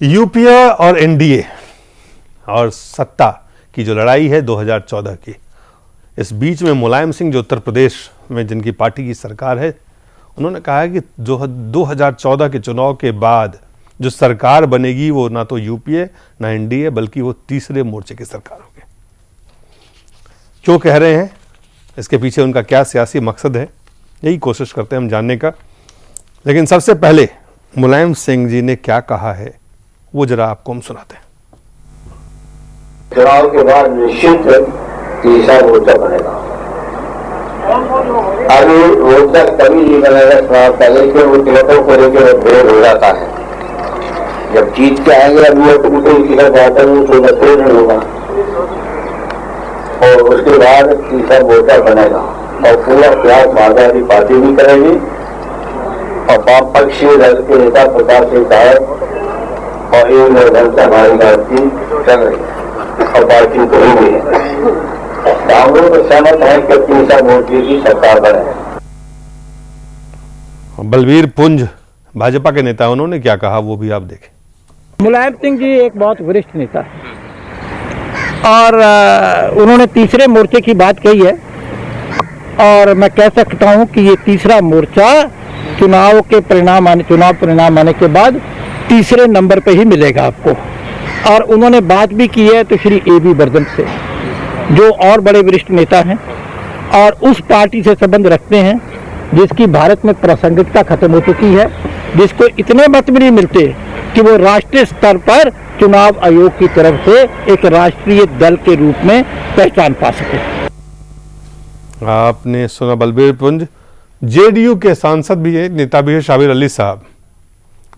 UPA और NDA और सत्ता की जो लड़ाई है 2014 की, इस बीच में मुलायम सिंह जो उत्तर प्रदेश में जिनकी पार्टी की सरकार है, उन्होंने कहा है कि जो 2014 के चुनाव के बाद जो सरकार बनेगी वो ना तो यूपीए ना एनडीए बल्कि वो तीसरे मोर्चे की सरकार होगी। क्यों कह रहे हैं, इसके पीछे उनका क्या सियासी मकसद है, यही कोशिश करते हैं हम जानने का। लेकिन सबसे पहले मुलायम सिंह जी ने क्या कहा है वो जरा आपको हम सुनाते हैं। चुनाव के बाद निश्चित तीसरा मोर्चा बनेगा। अभी मोर्चा कभी नहीं बनेगा चुनाव पहले के, वो टिकटों को लेकर भेद हो जाता है। जब जीत के आएंगे अभी वो टिकट जाता है तो मतभेद नहीं होगा और उसके बाद तीसरा मोर्चा बनेगा और पूरा प्रयास समाजवादी पार्टी भी करेगी और वामपक्षी दल के नेता प्रकाश सिंह साहब और एक ढंग से हमारी बातचीत चल रही है और बातचीत हो रही है। हम लोग सहमत हैं कि तीसरा मोर्चे की सरकार बने। बलवीर पुंज भाजपा के नेता, उन्होंने क्या कहा वो भी आप देखें। मुलायम सिंह जी एक बहुत वरिष्ठ नेता है और उन्होंने तीसरे मोर्चे की बात कही है और मैं कह सकता हूं कि ये तीसरा मोर्चा चुनाव परिणाम आने के बाद तीसरे नंबर पे ही मिलेगा आपको। और उन्होंने बात भी की है तो श्री ए.बी. बर्दन से, जो और बड़े वरिष्ठ नेता हैं और उस पार्टी से संबंध रखते हैं जिसकी भारत में प्रासंगिकता खत्म हो चुकी है, जिसको इतने मत भी नहीं मिलते कि वो राष्ट्रीय स्तर पर चुनाव आयोग की तरफ से एक राष्ट्रीय दल के रूप में पहचान पा सके। आपने सुना बलबीर पुंज। जेडीयू के सांसद भी है, नेता भी है शाबिर अली साहब,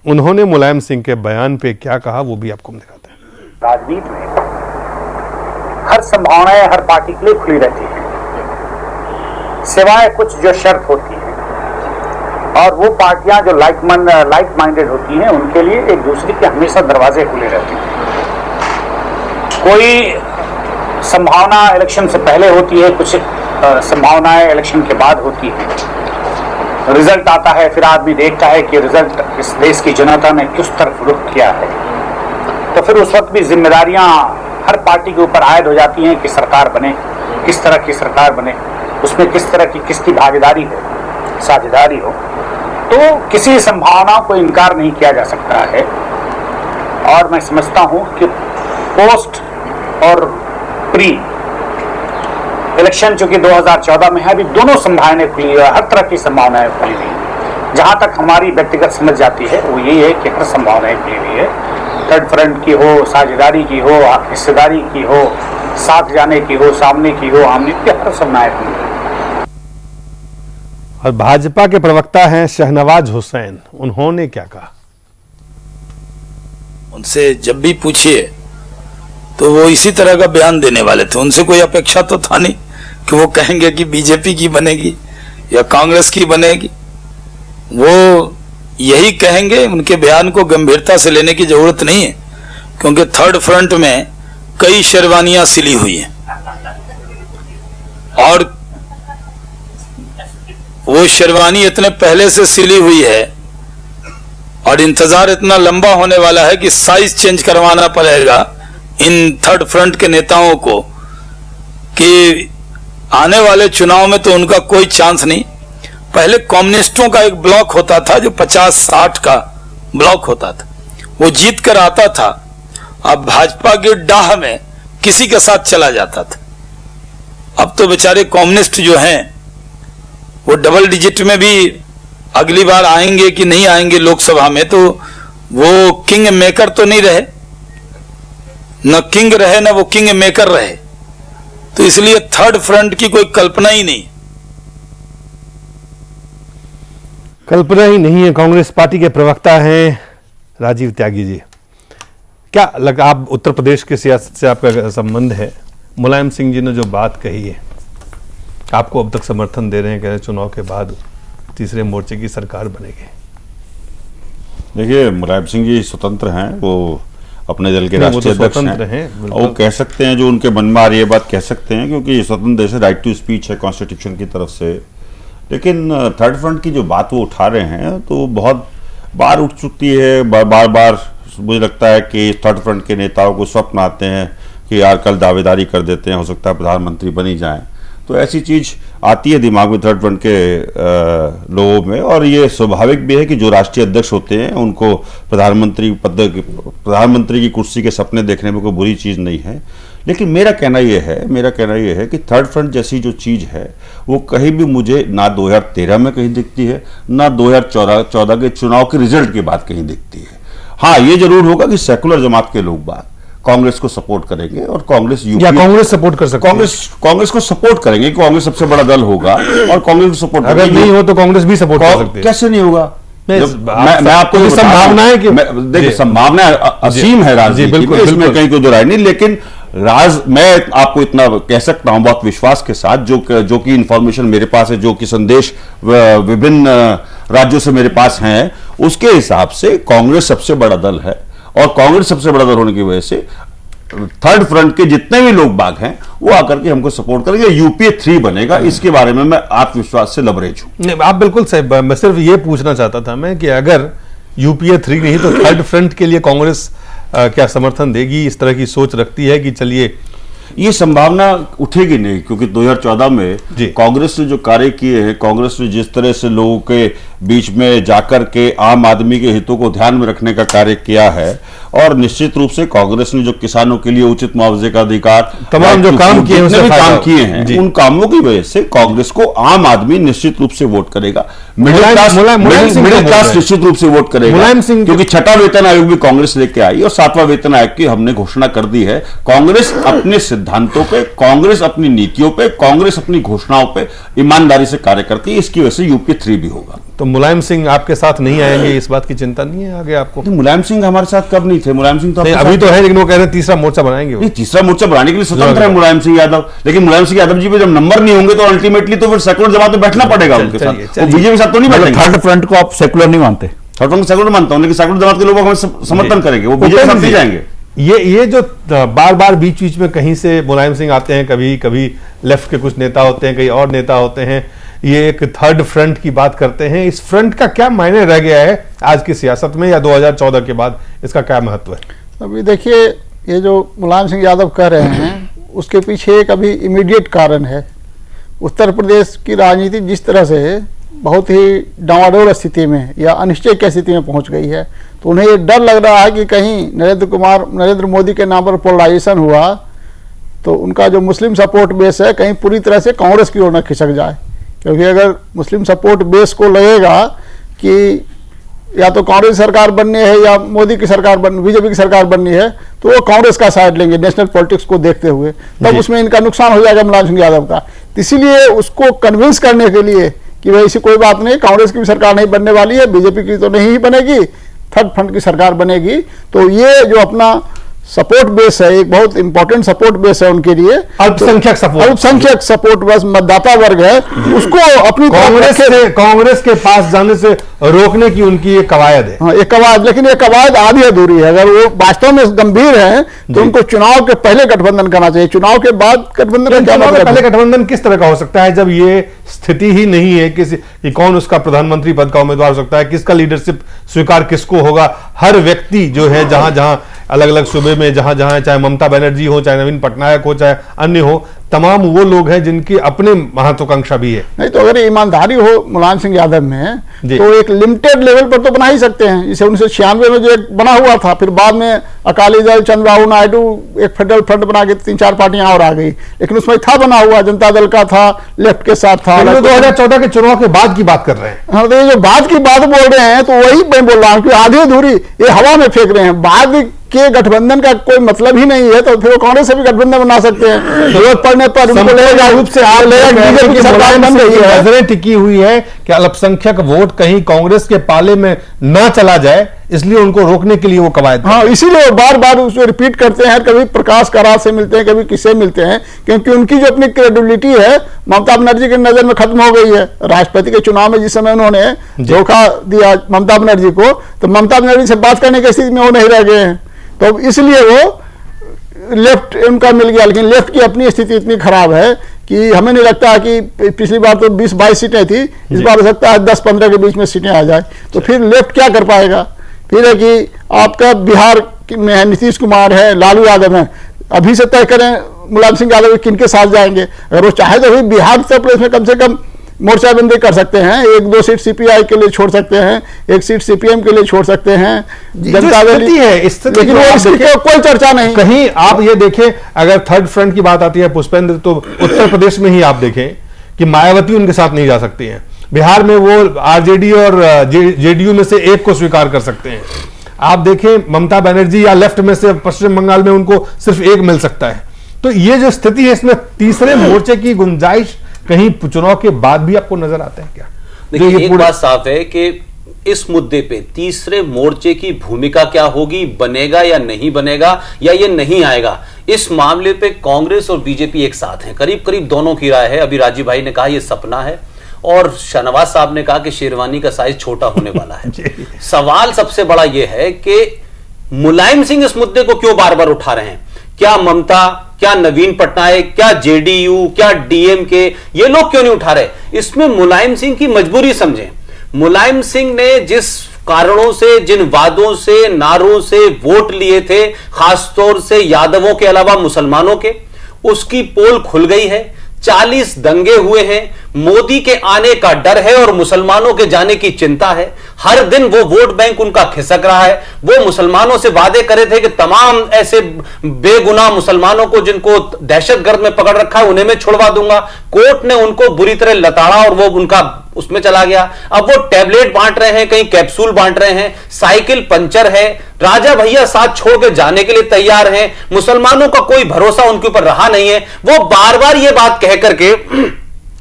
उन्होंने मुलायम सिंह के बयान पे क्या कहा वो भी आपको हम दिखाते हैं। राजनीति में हर संभावनाएं हर पार्टी के लिए खुली रहती है, सिवाय कुछ जो शर्त होती है और वो पार्टियां जो लाइक माइंडेड होती हैं उनके लिए एक दूसरे के हमेशा दरवाजे खुले रहते हैं। कोई संभावना इलेक्शन से पहले होती है, कुछ संभावनाएं इलेक्शन के बाद होती है। रिजल्ट आता है, फिर आदमी देखता है कि रिजल्ट इस देश की जनता ने किस तरफ रुख किया है, तो फिर उस वक्त भी जिम्मेदारियां हर पार्टी के ऊपर आयद हो जाती हैं कि सरकार बने, किस तरह की सरकार बने, उसमें किस तरह की किसकी भागीदारी हो, साझेदारी हो। तो किसी संभावना को इनकार नहीं किया जा सकता है और मैं समझता हूं कि पोस्ट और प्री इलेक्शन चूंकि 2014 में है, अभी दोनों संभावनाएं खुली है, हर तरह की संभावनाएं खुली हुई है। जहां तक हमारी व्यक्तिगत समझ जाती है वो यही है कि हर संभावनाएं खुली हुई है। थर्ड फ्रंट की हो, साझेदारी की हो, हिस्सेदारी की हो, साथ जाने की हो, सामने की हो, आमने की, हर संभावनाएं खुली हुई है। और भाजपा के प्रवक्ता हैं शहनवाज हुसैन, उन्होंने क्या कहा। उनसे जब भी पूछिए तो वो इसी तरह का बयान देने वाले थे। उनसे कोई अपेक्षा तो था नहीं कि वो कहेंगे कि बीजेपी की बनेगी या कांग्रेस की बनेगी। वो यही कहेंगे, उनके बयान को गंभीरता से लेने की जरूरत नहीं है, क्योंकि थर्ड फ्रंट में कई शेरवानियां सिली हुई हैं और वो शेरवानी इतने पहले से सिली हुई है और इंतजार इतना लंबा होने वाला है कि साइज चेंज करवाना पड़ेगा इन थर्ड फ्रंट के नेताओं को कि आने वाले चुनाव में तो उनका कोई चांस नहीं। पहले कम्युनिस्टों का एक ब्लॉक होता था जो 50-60 का ब्लॉक होता था, वो जीत कर आता था। अब भाजपा की डाह में किसी के साथ चला जाता था। अब तो बेचारे कम्युनिस्ट जो हैं वो डबल डिजिट में भी अगली बार आएंगे कि नहीं आएंगे लोकसभा में, तो वो किंग मेकर तो नहीं रहे, न किंग रहे न वो किंग मेकर रहे। तो इसलिए थर्ड फ्रंट की कोई कल्पना ही नहीं, कल्पना ही नहीं है। कांग्रेस पार्टी के प्रवक्ता हैं राजीव त्यागी जी। क्या लगा, आप उत्तर प्रदेश के सियासत से आपका संबंध है, मुलायम सिंह जी ने जो बात कही है आपको अब तक समर्थन दे रहे हैं, कह रहे हैं चुनाव के बाद तीसरे मोर्चे की सरकार बनेगी। देखिए, मुलायम सिंह जी स्वतंत्र हैं, वो अपने दल के राष्ट्रीय अध्यक्ष हैं। वो कह सकते हैं जो उनके मन में आ रही है बात कह सकते हैं, क्योंकि स्वतंत्र देश है, राइट टू स्पीच है कॉन्स्टिट्यूशन की तरफ से। लेकिन थर्ड फ्रंट की जो बात वो उठा रहे हैं तो बहुत बार उठ चुकी है, बार बार मुझे लगता है कि थर्ड फ्रंट के नेताओं को स्वप्न आते हैं कि यार कल दावेदारी कर देते हैं, हो सकता है प्रधानमंत्री बनी जाएं, तो ऐसी चीज आती है दिमाग में थर्ड फ्रंट के लोगों में। और ये स्वाभाविक भी है कि जो राष्ट्रीय अध्यक्ष होते हैं उनको प्रधानमंत्री की कुर्सी के सपने देखने में कोई बुरी चीज नहीं है। लेकिन मेरा कहना यह है कि थर्ड फ्रंट जैसी जो चीज है वो कहीं भी मुझे ना 2013 में कहीं दिखती है, ना 2014 के चुनाव के रिजल्ट के बाद कहीं दिखती है। हाँ, ये जरूर होगा कि सेकुलर जमात के लोग बात कांग्रेस को सपोर्ट करेंगे और कांग्रेस कांग्रेस सपोर्ट कर सकते हैं, कांग्रेस को सपोर्ट करेंगे। कांग्रेस सबसे बड़ा दल होगा और कांग्रेस को सपोर्ट अगर नहीं हो तो कांग्रेस भी सपोर्ट कर सकते हैं। कैसे नहीं होगा? मैं आपको संभावना है कि देखिए संभावना असीम है राजनीति में, इसमें कहीं कोई दो राय नहीं। लेकिन मैं आपको इतना कह सकता हूं बहुत विश्वास के साथ, जो कि इंफॉर्मेशन मेरे पास है, जो कि संदेश विभिन्न राज्यों से मेरे पास हैं, उसके हिसाब से कांग्रेस सबसे बड़ा दल है। और कांग्रेस सबसे बड़ा दल होने की वजह से थर्ड फ्रंट के जितने भी लोग बाग हैं वो आकर के हमको सपोर्ट करेंगे। यूपीए 3 बनेगा, इसके बारे में मैं आत्मविश्वास से लबरेज हूं। आप बिल्कुल सही। मैं सिर्फ ये पूछना चाहता था मैं कि अगर यूपीए 3 नहीं तो थर्ड फ्रंट के लिए कांग्रेस क्या समर्थन देगी? इस तरह की सोच रखती है कि चलिए ये संभावना उठेगी नहीं, क्योंकि 2014 में कांग्रेस ने जो कार्य किए हैं, कांग्रेस ने जिस तरह से लोगों के बीच में जाकर के आम आदमी के हितों को ध्यान में रखने का कार्य किया है, और निश्चित रूप से कांग्रेस ने जो किसानों के लिए उचित मुआवजे का अधिकार, तमाम जो काम किए हैं उन कामों की वजह से कांग्रेस को आम आदमी निश्चित रूप से वोट करेगा, मिडिल क्लास निश्चित रूप से वोट करेगा, मुलायम सिंह, क्योंकि 6वां वेतन आयोग भी कांग्रेस लेके आई और 7वां वेतन आयोग की हमने घोषणा कर दी है। कांग्रेस अपने सिद्धांतों पे, कांग्रेस अपनी नीतियों पे, कांग्रेस अपनी घोषणाओं पे ईमानदारी से कार्य करती है। इसकी वजह से यूपीए 3 भी होगा। तो मुलायम सिंह आपके साथ नहीं आएंगे, इस बात की चिंता नहीं है आगे आपको? मुलायम सिंह हमारे साथ कब नहीं थे? मुलायम सिंह तो अभी तो है, लेकिन वो कह रहे हैं तीसरा मोर्चा बनाएंगे। नहीं, तीसरा मोर्चा बनाने के लिए स्वतंत्र है मुलायम सिंह यादव, लेकिन मुलायम सिंह यादव जी पे जब नंबर नहीं होंगे तो अल्टीमेटली तो फिर सेकुलर जमात में बैठना पड़ेगा उनके साथ। बीजेपी के साथ तो नहीं बैठेंगे। थर्ड फ्रंट को आप सेकुलर नहीं मानते? थर्ड फ्रंट सेकुलर मानता हूं, लेकिन सेकुलर जमात के लोग हमें समर्थन करेंगे, वो बीजेपी के साथ नहीं जाएंगे। ये जो बार बार बीच बीच में कहीं से मुलायम सिंह आते हैं, कभी लेफ्ट के कुछ नेता होते हैं, कहीं और नेता होते हैं, ये एक थर्ड फ्रंट की बात करते हैं। इस फ्रंट का क्या मायने रह गया है आज की सियासत में, या 2014 के बाद इसका क्या महत्व है? अभी देखिए, ये जो मुलायम सिंह यादव कह रहे हैं उसके पीछे एक अभी इमीडिएट कारण है। उत्तर प्रदेश की राजनीति जिस तरह से बहुत ही डावाडोल स्थिति में या अनिश्चय की स्थिति में पहुंच गई है, तो उन्हें ये डर लग रहा है कि कहीं नरेंद्र मोदी के नाम पर पोलराइजेशन हुआ तो उनका जो मुस्लिम सपोर्ट बेस है कहीं पूरी तरह से कांग्रेस की ओर न खिसक जाए। क्योंकि अगर मुस्लिम सपोर्ट बेस को लगेगा कि या तो कांग्रेस सरकार बननी है या मोदी की सरकार बीजेपी की सरकार बननी है, तो वो कांग्रेस का साइड लेंगे नेशनल पॉलिटिक्स को देखते हुए, तब उसमें इनका नुकसान हो जाएगा मुलायम सिंह यादव का। इसीलिए उसको कन्विंस करने के लिए कि भाई ऐसी कोई बात नहीं, कांग्रेस की भी सरकार नहीं बनने वाली है, बीजेपी की तो नहीं ही बनेगी, थर्ड फ्रंट की सरकार बनेगी, तो ये जो अपना सपोर्ट बेस है, एक बहुत इंपॉर्टेंट सपोर्ट बेस है उनके लिए, अल्पसंख्यक सपोर्ट बस मतदाता वर्ग है, उसको अपनी कांग्रेस के पास जाने से रोकने की उनकी एक कवायद है। हाँ, एक कवायद, लेकिन ये कवायद आधी अधूरी है। अगर वो वास्तव में गंभीर है तो उनको चुनाव के पहले गठबंधन करना चाहिए। चुनाव के बाद गठबंधन का क्या मतलब? पहले गठबंधन किस तरह का हो सकता है जब ये स्थिति ही नहीं है कि कौन उसका प्रधानमंत्री पद का उम्मीदवार हो सकता है, किसका लीडरशिप स्वीकार किसको होगा? हर व्यक्ति जो है जहां जहां अलग अलग सूबे में जहां जहां, चाहे ममता बनर्जी हो, चाहे नवीन पटनायक हो, चाहे अन्य हो, तमाम वो लोग हैं जिनकी अपने महत्वाकांक्षा भी है। नहीं तो अगर ईमानदारी हो मुलायम सिंह यादव में तो एक लिमिटेड लेवल पर तो बना ही सकते हैं। जैसे 1996 में जो एक बना हुआ था, फिर बाद में अकाली दल, चंद्रबाबू नायडू एक फेडरल फ्रंट बना के 3-4 पार्टियां और आ गई, लेकिन उसमें था बना हुआ, जनता दल का था, लेफ्ट के साथ था। 2014 के चुनाव के बाद की बात कर रहे हैं। हाँ, तो ये जो बाद की बात बोल रहे हैं तो वही मैं बोल रहा हूँ कि आधी अधूरी ये हवा में फेंक रहे हैं। बाद के गठबंधन का कोई मतलब ही नहीं है, तो फिर वो कांग्रेस से भी गठबंधन बना सकते हैं जरूरत पड़ने पर। रूप से बीजेपी की सरकार बन रही है, नजरें टिकी हुई है कि अल्पसंख्यक वोट कहीं कांग्रेस के पाले में ना चला जाए, इसलिए उनको रोकने के लिए वो कवायद। हाँ, इसीलिए वो बार बार उसको रिपीट करते हैं। कभी प्रकाश करार से मिलते हैं, कभी किससे मिलते हैं, क्योंकि उनकी जो अपनी क्रेडिबिलिटी है ममता बनर्जी की नजर में खत्म हो गई है। राष्ट्रपति के चुनाव में जिस समय उन्होंने धोखा दिया ममता बनर्जी को, तो ममता बनर्जी से बात करने की स्थिति में वो नहीं रह गए हैं, तो इसलिए वो लेफ्ट उनका मिल गया। लेकिन लेफ्ट की अपनी स्थिति इतनी खराब है कि हमें नहीं लगता कि पिछली बार तो 20-22 सीटें थी, इस बार हो सकता है 10-15 के बीच में सीटें आ जाए, तो फिर लेफ्ट क्या कर पाएगा? फिर है कि आपका बिहार में है नीतीश कुमार है, लालू यादव है। अभी से तय करें मुलायम सिंह यादव किन के साथ जाएंगे। अगर वो चाहे तो भी बिहार उत्तर प्रदेश में कम से कम मोर्चाबंदी कर सकते हैं, 1-2 सीट सीपीआई के लिए छोड़ सकते हैं, 1 सीट सीपीएम के लिए छोड़ सकते हैं। जनता दल है, लेकिन वो इसकी कोई चर्चा नहीं। कहीं आप ये देखें, अगर थर्ड फ्रंट की बात आती है पुष्पेंद्र, तो उत्तर प्रदेश में ही आप देखें कि मायावती उनके साथ नहीं जा सकती हैं। बिहार में वो आरजेडी और जेडीयू में से एक को स्वीकार कर सकते हैं। आप देखें ममता बनर्जी या लेफ्ट में से पश्चिम बंगाल में उनको सिर्फ एक मिल सकता है। तो ये जो स्थिति है, इसमें तीसरे मोर्चे की गुंजाइश कहीं चुनाव के बाद भी आपको नजर आता है क्या? देखिए, एक बात साफ है कि इस मुद्दे पे तीसरे मोर्चे की भूमिका क्या होगी, बनेगा या नहीं बनेगा, या ये नहीं आएगा, इस मामले पे कांग्रेस और बीजेपी एक साथ हैं। करीब करीब दोनों की राय है। अभी राजीव भाई ने कहा ये सपना है, और शाहनवाज साहब ने कहा कि शेरवानी का साइज छोटा होने वाला है। सवाल सबसे बड़ा यह है कि मुलायम सिंह इस मुद्दे को क्यों बार बार उठा रहे हैं? क्या ममता, क्या नवीन पटनायक, क्या जेडीयू, क्या डीएमके, ये लोग क्यों नहीं उठा रहे? इसमें मुलायम सिंह की मजबूरी समझें। मुलायम सिंह ने जिस कारणों से, जिन वादों से, नारों से वोट लिए थे, खासतौर से यादवों के अलावा मुसलमानों के, उसकी पोल खुल गई है। 40 दंगे हुए हैं, मोदी के आने का डर है और मुसलमानों के जाने की चिंता है। हर दिन वो वोट बैंक उनका खिसक रहा है। वो मुसलमानों से वादे करे थे कि तमाम ऐसे बेगुनाह मुसलमानों को जिनको दहशतगर्द में पकड़ रखा है उन्हें मैं छुड़वा दूंगा। कोर्ट ने उनको बुरी तरह लताड़ा और वो उनका उसमें चला गया। अब वो टैबलेट बांट रहे हैं, कहीं कैप्सूल बांट रहे हैं, साइकिल पंचर है, राजा भैया साथ छोड़ के जाने के लिए तैयार हैं। मुसलमानों का कोई भरोसा उनके ऊपर रहा नहीं है। वो बार बार ये बात कह करके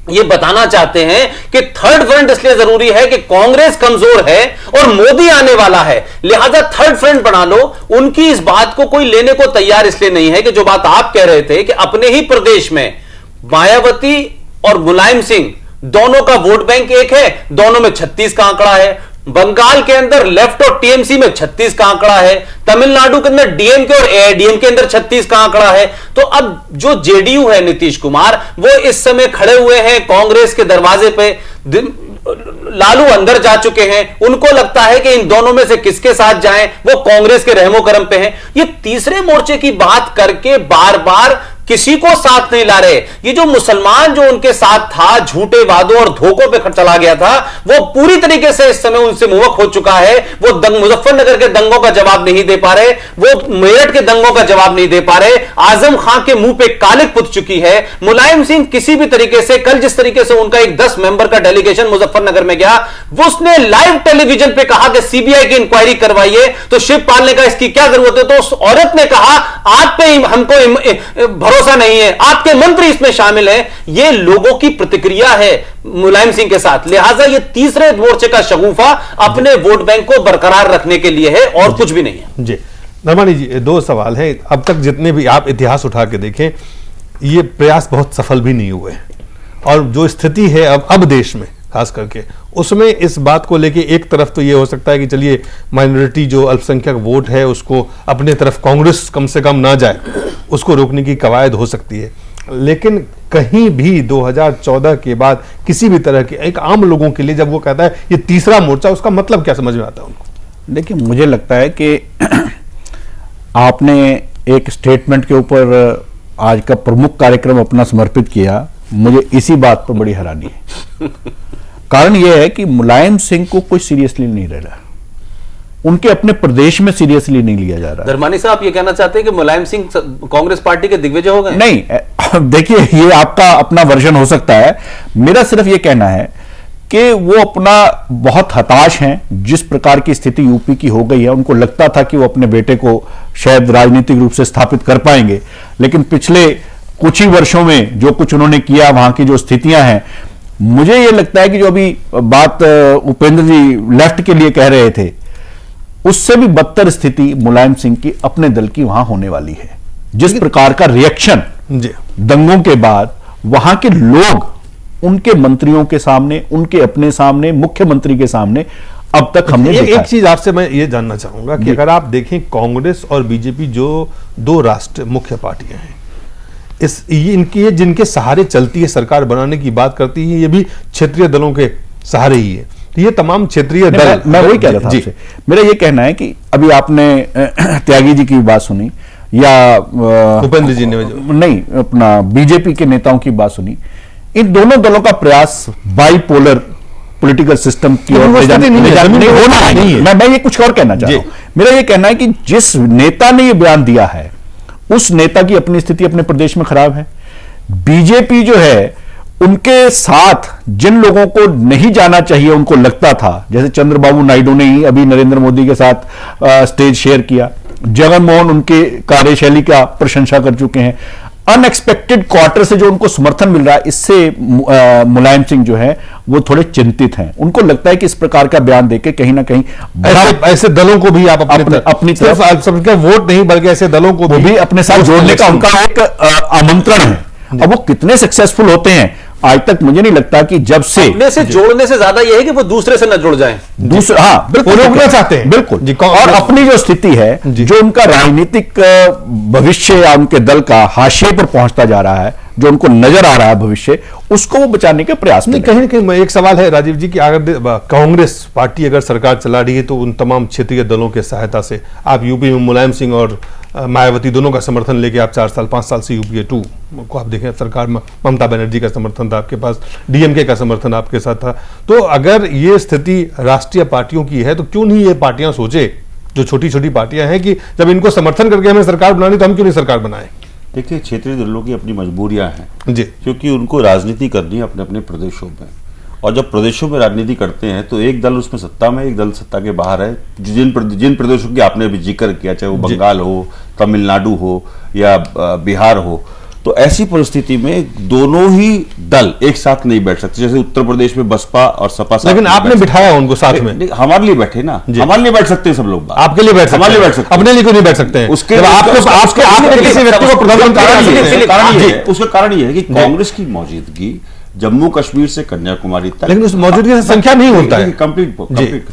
ये बताना चाहते हैं कि थर्ड फ्रंट इसलिए जरूरी है कि कांग्रेस कमजोर है और मोदी आने वाला है, लिहाजा थर्ड फ्रंट बना लो। उनकी इस बात को कोई लेने को तैयार इसलिए नहीं है कि जो बात आप कह रहे थे कि अपने ही प्रदेश में मायावती और मुलायम सिंह दोनों का वोट बैंक एक है, दोनों में 36 का आंकड़ा है। बंगाल के अंदर लेफ्ट और टीएमसी में 36 का आंकड़ा है। तमिलनाडु के अंदर डीएमके और एआईडीएम के अंदर 36 का आंकड़ा है। तो अब जो जेडीयू है, नीतीश कुमार, वो इस समय खड़े हुए हैं कांग्रेस के दरवाजे पे। लालू अंदर जा चुके हैं। उनको लगता है कि इन दोनों में से किसके साथ जाएं, वो कांग्रेस के रहमो करम पे हैं। ये तीसरे मोर्चे की बात करके बार बार किसी को साथ नहीं ला रहे। ये जो मुसलमान जो उनके साथ था, झूठे वादों और धोखों पे चला गया था, वो पूरी तरीके से इस समय उनसे मुवक्क हो चुका है। वो मुजफ्फरनगर के दंगों का जवाब नहीं दे पा रहे, वो मेरठ के दंगों का जवाब नहीं दे पा रहे। आजम खां के मुंह पे कालिक पुत चुकी है। मुलायम सिंह किसी भी तरीके से, कल जिस तरीके से उनका एक 10 मेंबर का डेलीगेशन मुजफ्फरनगर में गया, वो उसने लाइव टेलीविजन पे कहा कि सीबीआई की इंक्वायरी करवाइए, तो शिवपाल ने कहा इसकी क्या जरूरत है? तो उस औरत ने कहा आप पे हमको भरोसा नहीं है, आपके मंत्री इसमें शामिल हैं। ये लोगों की प्रतिक्रिया है मुलायम सिंह के साथ। लिहाजा ये तीसरे मोर्चे का शगुफा अपने वोट बैंक को बरकरार रखने के लिए है और कुछ भी नहीं है। जी नरमानी जी, 2 सवाल हैं। अब तक जितने भी आप इतिहास उठा के देखें, ये प्रयास बहुत सफल भी नहीं हुए, और जो स्थिति है अब देश में खास करके, उसमें इस बात को लेके एक तरफ तो ये हो सकता है कि चलिए माइनॉरिटी जो अल्पसंख्यक वोट है उसको अपने तरफ कांग्रेस कम से कम ना जाए, उसको रोकने की कवायद हो सकती है। लेकिन कहीं भी 2014 के बाद किसी भी तरह के एक आम लोगों के लिए जब वो कहता है ये तीसरा मोर्चा, उसका मतलब क्या समझ में आता है उनको? देखिए, मुझे लगता है कि आपने एक स्टेटमेंट के ऊपर आज का प्रमुख कार्यक्रम अपना समर्पित किया। मुझे इसी बात पर बड़ी हैरानी है। कारण यह है कि मुलायम सिंह को कोई सीरियसली नहीं ले रहा, उनके अपने प्रदेश में सीरियसली नहीं लिया जा रहा। धर्मानी साहब ये कहना चाहते हैं कि मुलायम सिंह कांग्रेस पार्टी के दिग्विजय हो गए? नहीं, देखिए ये आपका अपना वर्जन हो सकता है। मेरा सिर्फ ये कहना है कि वो अपना बहुत हताश हैं जिस प्रकार की स्थिति यूपी की हो गई है। उनको लगता था कि वो अपने बेटे को शायद राजनीतिक रूप से स्थापित कर पाएंगे, लेकिन पिछले कुछ ही वर्षों में जो कुछ उन्होंने किया, वहां की जो स्थितियां हैं, मुझे ये लगता है कि जो अभी बात उपेंद्र जी लेफ्ट के लिए कह रहे थे, उससे भी बदतर स्थिति मुलायम सिंह की अपने दल की वहां होने वाली है। जिस प्रकार का रिएक्शन दंगों के बाद वहां के लोग उनके मंत्रियों के सामने, उनके अपने सामने, मुख्यमंत्री के सामने अब तक हमने देखा। एक चीज आपसे मैं ये जानना चाहूंगा कि अगर आप देखें कांग्रेस और बीजेपी जो 2 राष्ट्र मुख्य पार्टियां हैं, ये जिनके सहारे चलती है, सरकार बनाने की बात करती है, ये भी क्षेत्रीय दलों के सहारे ही है। ये तमाम क्षेत्रीय दल, मैं वही कह रहा था आपसे। मेरा ये कहना है कि अभी आपने त्यागी जी की बात सुनी या उपेंद्र जी ने नहीं अपना बीजेपी के नेताओं की बात सुनी, इन दोनों दलों का प्रयास बाइपोलर पॉलिटिकल सिस्टम की ओर ले जाने मैं ये कुछ और कहना चाहता हूं। मेरा ये कहना है कि जिस नेता ने ये बयान दिया है उस नेता की अपनी स्थिति अपने प्रदेश में खराब है। बीजेपी जो है उनके साथ जिन लोगों को नहीं जाना चाहिए उनको लगता था, जैसे चंद्रबाबू नायडू ने ही अभी नरेंद्र मोदी के साथ स्टेज शेयर किया, जगन मोहन उनके कार्यशैली का प्रशंसा कर चुके हैं, अनएक्सपेक्टेड क्वार्टर से जो उनको समर्थन मिल रहा है, इससे मुलायम सिंह जो है वो थोड़े चिंतित हैं। उनको लगता है कि इस प्रकार का बयान देके कहीं ना कहीं ऐसे दलों को भी आप अपनी तरफ सबका वोट नहीं बल्कि ऐसे दलों को भी अपने साथ जोड़ने का उनका एक आमंत्रण है। अब वो कितने सक्सेसफुल होते हैं आज तक मुझे नहीं लगता कि जब से अपने से जोड़ने से ज्यादा यह है कि वो दूसरे से न जुड़ जाएं। दूसरा हाँ बिल्कुल रोकना चाहते हैं बिल्कुल। और अपनी जो स्थिति है, जो उनका राजनीतिक भविष्य या उनके दल का हाशिए पर पहुंचता जा रहा है, जो उनको नजर आ रहा है भविष्य, उसको वो बचाने के प्रयास में। कहीं ना कहीं एक सवाल है राजीव जी कि अगर कांग्रेस पार्टी अगर सरकार चला रही है तो उन तमाम क्षेत्रीय दलों के सहायता से आप यूपी में मुलायम सिंह और मायावती दोनों का समर्थन लेके आप 4-5 साल से यूपीए 2 को आप देखें, सरकार में ममता बनर्जी का समर्थन था आपके पास, डीएमके का समर्थन आपके साथ था। तो अगर ये स्थिति राष्ट्रीय पार्टियों की है तो क्यों नहीं ये पार्टियां सोचे, जो छोटी छोटी पार्टियां हैं, कि जब इनको समर्थन करके हमें सरकार बनानी तो हम क्यों नहीं सरकार बनाएं। देखिए, क्षेत्रीय दलों की अपनी मजबूरियां हैं जी, क्योंकि उनको राजनीति करनी है अपने अपने प्रदेशों में, और जब प्रदेशों में राजनीति करते हैं तो एक दल उसमें सत्ता में, एक दल सत्ता के बाहर है। जिन प्रदेशों की आपने अभी जिक्र किया, चाहे वो बंगाल हो, तमिलनाडु हो या बिहार हो, तो ऐसी परिस्थिति में दोनों ही दल एक साथ नहीं बैठ सकते। जैसे उत्तर प्रदेश में बसपा और सपा, लेकिन आपने बिठाया उनको साथ में। हमारे लिए बैठे ना, हमारे लिए बैठ सकते हैं सब लोग, आपके लिए बैठ, हमारे लिए बैठ सकते, अपने लिए क्यों नहीं बैठ सकते हैं? उसके किसी व्यक्ति को प्रधानमंत्री, उसका कारण ये है कि कांग्रेस की मौजूदगी जम्मू कश्मीर से कन्याकुमारी तक, लेकिन उस मौजूदगी से संख्या नहीं होता है। कंप्लीट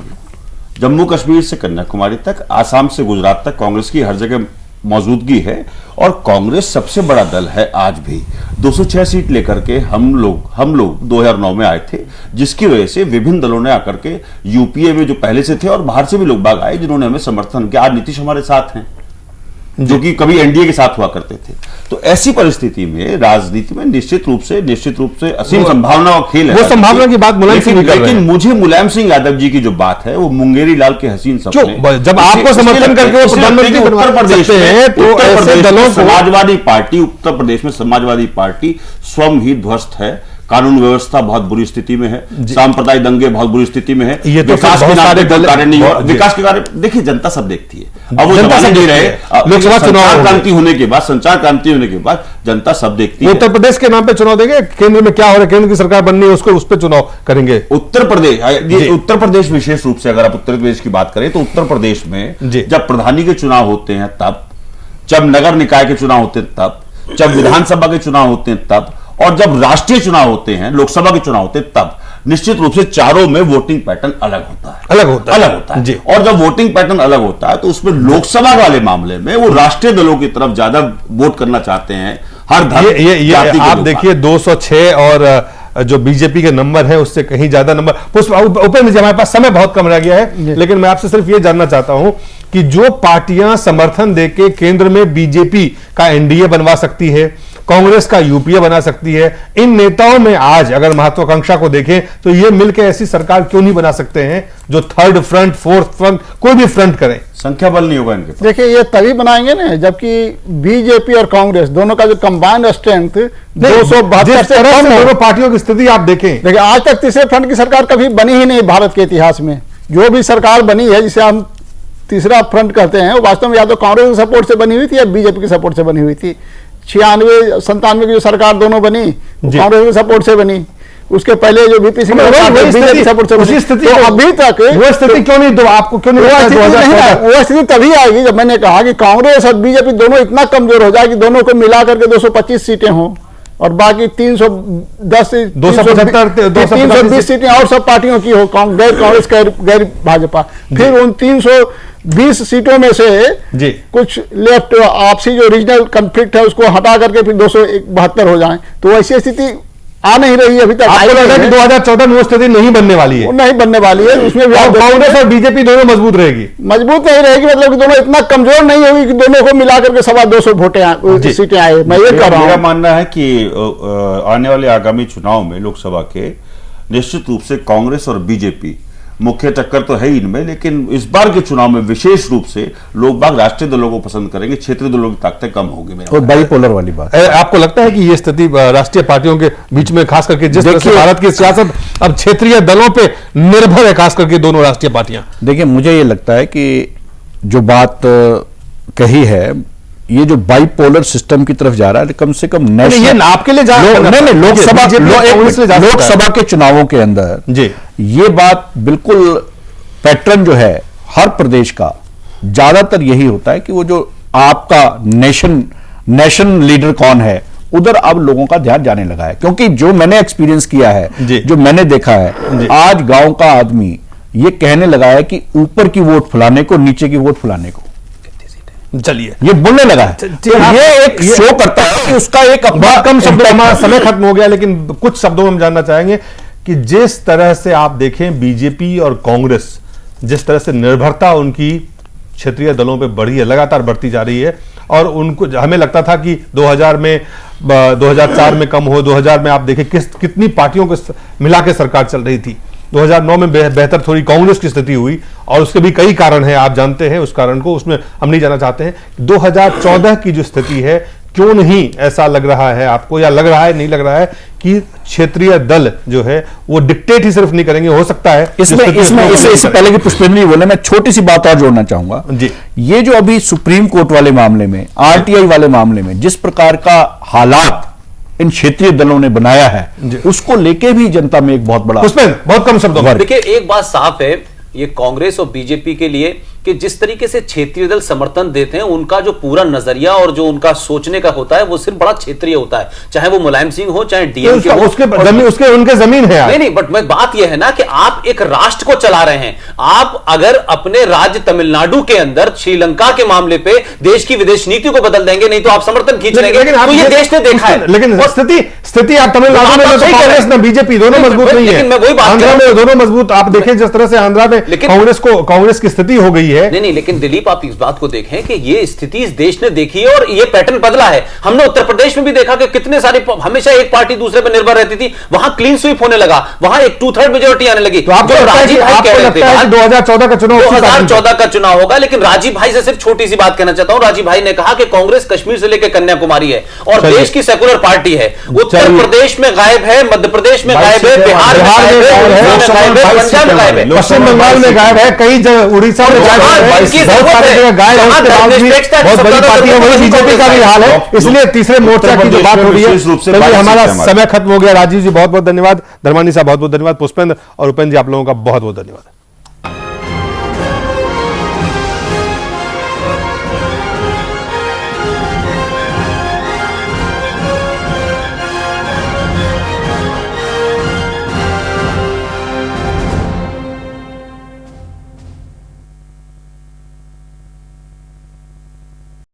जम्मू कश्मीर से कन्याकुमारी तक, आसाम से गुजरात तक कांग्रेस की हर जगह मौजूदगी है। और कांग्रेस सबसे बड़ा दल है आज भी। 206 सीट लेकर के हम लोग 2009 में आए थे, जिसकी वजह से विभिन्न दलों ने आकर के यूपीए में जो पहले से थे और बाहर से भी लोग बाग आए जिन्होंने हमें समर्थन किया। आज नीतीश हमारे साथ हैं, जो कि कभी एनडीए के साथ हुआ करते थे। तो ऐसी परिस्थिति में राजनीति में निश्चित रूप से असीम संभावना और खेल है। वो संभावना की बात मुलायम सिंह कर रहे हैं। लेकिन मुझे मुलायम सिंह यादव जी की जो बात है वो मुंगेरी लाल के हसीन सपने, जब आपको समर्थन करके वो प्रधानमंत्री उत्तर प्रदेश में तो ऐसे दलों समाजवादी पार्टी, उत्तर प्रदेश में समाजवादी पार्टी स्वयं ही ध्वस्त है, कानून व्यवस्था बहुत बुरी स्थिति में है, सांप्रदायिक दंगे बहुत बुरी स्थिति में है, ये तो विकास के कार्य नहीं हो, विकास के कार्य देखिए जनता सब देखती है। अब वो जमाने नहीं रहे, लोकसभा चुनाव क्रांति होने के बाद, संचार क्रांति होने के बाद जनता सब देखती है। उत्तर प्रदेश के नाम पे चुनाव देंगे, केंद्र में क्या हो रहा है, केंद्र की सरकार बननी है, उसको उस पर चुनाव करेंगे। उत्तर प्रदेश विशेष रूप से अगर आप उत्तर प्रदेश की बात करें तो उत्तर प्रदेश में जब प्रधानी के चुनाव होते हैं तब, जब नगर निकाय के चुनाव होते हैं तब, जब विधानसभा के चुनाव होते हैं तब, और जब राष्ट्रीय चुनाव होते हैं, लोकसभा के चुनाव होते हैं तब, निश्चित रूप से चारों में वोटिंग पैटर्न अलग होता है जी। और जब वोटिंग पैटर्न अलग होता है तो उसमें लोकसभा वाले मामले में वो राष्ट्रीय दलों की तरफ ज्यादा वोट करना चाहते हैं। हर धर्म आप देखिए 206 और जो बीजेपी के नंबर है उससे कहीं ज्यादा नंबर। उपेंद्र जी, हमारे पास समय बहुत कम रह गया है, लेकिन मैं आपसे सिर्फ ये जानना चाहता हूं कि जो पार्टियां समर्थन देके केंद्र में बीजेपी का एनडीए बनवा सकती है, कांग्रेस का यूपीए बना सकती है, इन नेताओं में आज अगर महत्वाकांक्षा को देखें तो ये मिलकर ऐसी सरकार क्यों नहीं बना सकते हैं जो थर्ड फ्रंट, फोर्थ फ्रंट, कोई भी फ्रंट करें? संख्या बल नहीं होगा इनके पास। देखिए, ये तभी बनाएंगे ना जबकि बीजेपी और कांग्रेस दोनों का जो कंबाइंड स्ट्रेंथ 272 से कम है। दोनों पार्टियों की स्थिति आप देखें, देखिए आज तक तीसरे फ्रंट की सरकार कभी बनी ही नहीं भारत के इतिहास में। जो भी सरकार बनी है जिसे हम तीसरा फ्रंट कहते हैं, वो वास्तव में या तो कांग्रेस के सपोर्ट से बनी हुई थी या बीजेपी के सपोर्ट से बनी हुई थी। 96-97 की जो सरकार दोनों बनी कांग्रेस के सपोर्ट से बनी, उसके पहले जो बीपी सिंह सपोर्ट से बनी। तो अभी तक वो स्थिति क्यों नहीं, तो आपको क्यों नहीं? वो स्थिति तभी आएगी जब मैंने कहा कि कांग्रेस और बीजेपी दोनों इतना कमजोर हो जाए कि दोनों को मिलाकर के 225 सीटें हों और बाकी 310 320 सीटें और सब पार्टियों की हो, गैर कांग्रेस गैर भाजपा। फिर उन 320 सीटों में से कुछ लेफ्ट आपसी जो रीजनल कॉन्फ्लिक्ट है उसको हटा करके फिर 272 हो जाएं, तो ऐसी स्थिति आ नहीं रही है अभी तक। आपको लग रहा है कि 2014 में वो स्थिति नहीं बनने वाली है? नहीं बनने वाली है, उसमें भी कांग्रेस और बीजेपी दोनों मजबूत रहेगी? मजबूत नहीं रहेगी, मतलब कि दोनों इतना कमजोर नहीं होगी कि दोनों को मिलाकर के 225 सीटें आए। मैं ये कह रहा हूं, मेरा मानना है कि आने वाले आगामी चुनाव में लोकसभा के निश्चित रूप से कांग्रेस और बीजेपी मुख्य टक्कर तो है ही इनमें, लेकिन इस बार के चुनाव में विशेष रूप से लोग बाग राष्ट्रीय दलों को पसंद करेंगे, क्षेत्रीय दलों की ताकतें कम होगी। और बाइपोलर वाली बात, आपको लगता है कि ये स्थिति राष्ट्रीय पार्टियों के बीच में, खास करके जिस तरह से भारत की सियासत अब क्षेत्रीय दलों पे निर्भर है, खास करके दोनों राष्ट्रीय पार्टियां? देखिए, मुझे ये लगता है कि जो बात कही है, ये जो बाइपोलर सिस्टम की तरफ जा रहा है, कम से कम नेशनल आपके लिए लोकसभा के चुनावों के अंदर जी ये बात बिल्कुल पैटर्न जो है हर प्रदेश का ज्यादातर यही होता है कि वो जो आपका नेशन लीडर कौन है, उधर अब लोगों का ध्यान जाने लगा है। क्योंकि जो मैंने एक्सपीरियंस किया है, जो मैंने देखा है, आज गांव का आदमी ये कहने लगा है कि ऊपर की वोट फलाने को, नीचे की वोट फलाने को। चलिए, ये बोलने लगा है, तो ये एक शो करता है कि उसका एक बहुत कम शब्दों, हमारा समय खत्म हो गया, लेकिन कुछ शब्दों में हम जानना चाहेंगे कि जिस तरह से आप देखें बीजेपी और कांग्रेस, जिस तरह से निर्भरता उनकी क्षेत्रीय दलों पे बढ़ी है, लगातार बढ़ती जा रही है, और उनको हमें लगता था कि 2000 में 2004 में कम हो, 2000 में आप देखें कितनी पार्टियों को मिला के सरकार चल रही थी। 2009 में बेहतर थोड़ी कांग्रेस की स्थिति हुई, और उसके भी कई कारण हैं, आप जानते हैं उस कारण को, उसमें हम नहीं जाना चाहते हैं। 2014 की जो स्थिति है, क्यों नहीं ऐसा लग रहा है आपको, या लग रहा है, नहीं लग रहा है कि क्षेत्रीय दल जो है वो डिक्टेट ही सिर्फ नहीं करेंगे? हो सकता है इससे पहले कि पुष्पेंद्र जी बोले, मैं छोटी सी बात और जोड़ना चाहूंगा जी। ये जो अभी सुप्रीम कोर्ट वाले मामले में, आरटीआई वाले मामले में जिस प्रकार का हालात इन क्षेत्रीय दलों ने बनाया है, उसको लेके भी जनता में एक बहुत बड़ा, उसमें बहुत कम शब्दों में देखिए, एक बात साफ है, ये कांग्रेस और बीजेपी के लिए कि जिस तरीके से क्षेत्रीय दल समर्थन देते हैं, उनका जो पूरा नजरिया और जो उनका सोचने का होता है वो सिर्फ बड़ा क्षेत्रीय होता है, चाहे वो मुलायम सिंह हो, चाहे डीएमके हो, उनके जमीन है। नहीं, बट मैं बात यह है ना कि आप एक राष्ट्र को चला रहे हैं। आप अगर अपने राज्य तमिलनाडु के अंदर श्रीलंका के मामले पे देश की विदेश नीति को बदल देंगे, नहीं तो आप समर्थन खींच लेंगे, तो ये देश ने देखा है। लेकिन स्थिति आप तमिलनाडु में तो कांग्रेस ना बीजेपी दोनों मजबूत नहीं है, आंध्रा में दोनों मजबूत। आप देखें जिस तरह से आंध्रा में कांग्रेस की स्थिति हो गई है। नहीं, लेकिन दिलीप, आप इस बात को देखें कि ये स्थिति इस देश ने देखी है और ये पैटर्न बदला है। हमने उत्तर प्रदेश में भी देखा कि कितने सारे, हमेशा एक पार्टी दूसरे पर निर्भर रहती थी, वहां क्लीन स्वीप होने लगा, वहां एक 2/3 मेजोरिटी आने लगी। तो आपको राजीव भाई कह रहे थे 2014 का चुनाव 2014 का चुनाव होगा, लेकिन राजीव भाई से सिर्फ छोटी सी बात कहना चाहता हूं। राजीव भाई ने कहा कि कांग्रेस कश्मीर से लेकर कन्याकुमारी है और देश की सेकुलर पार्टी है। उत्तर प्रदेश में गायब है, मध्य प्रदेश में गायब है, बिहार में गायब है, पंजाब में गायब है, पश्चिम बंगाल में गायब है, कई जगह उड़ीसा में गायब है, बहुत सारी जगह गायब है। उसके बाद भी बहुत बड़ी पार्टी है, वही बीजेपी का भी हाल है। इसलिए तीसरे मोर्चा की जो बात हो रही है, चलिए हमारा समय खत्म हो गया। राजीव जी बहुत बहुत धन्यवाद, धर्मानी साहब बहुत बहुत धन्यवाद, पुष्पेंद्र और उपेंद्र जी आप लोगों का बहुत बहुत धन्यवाद।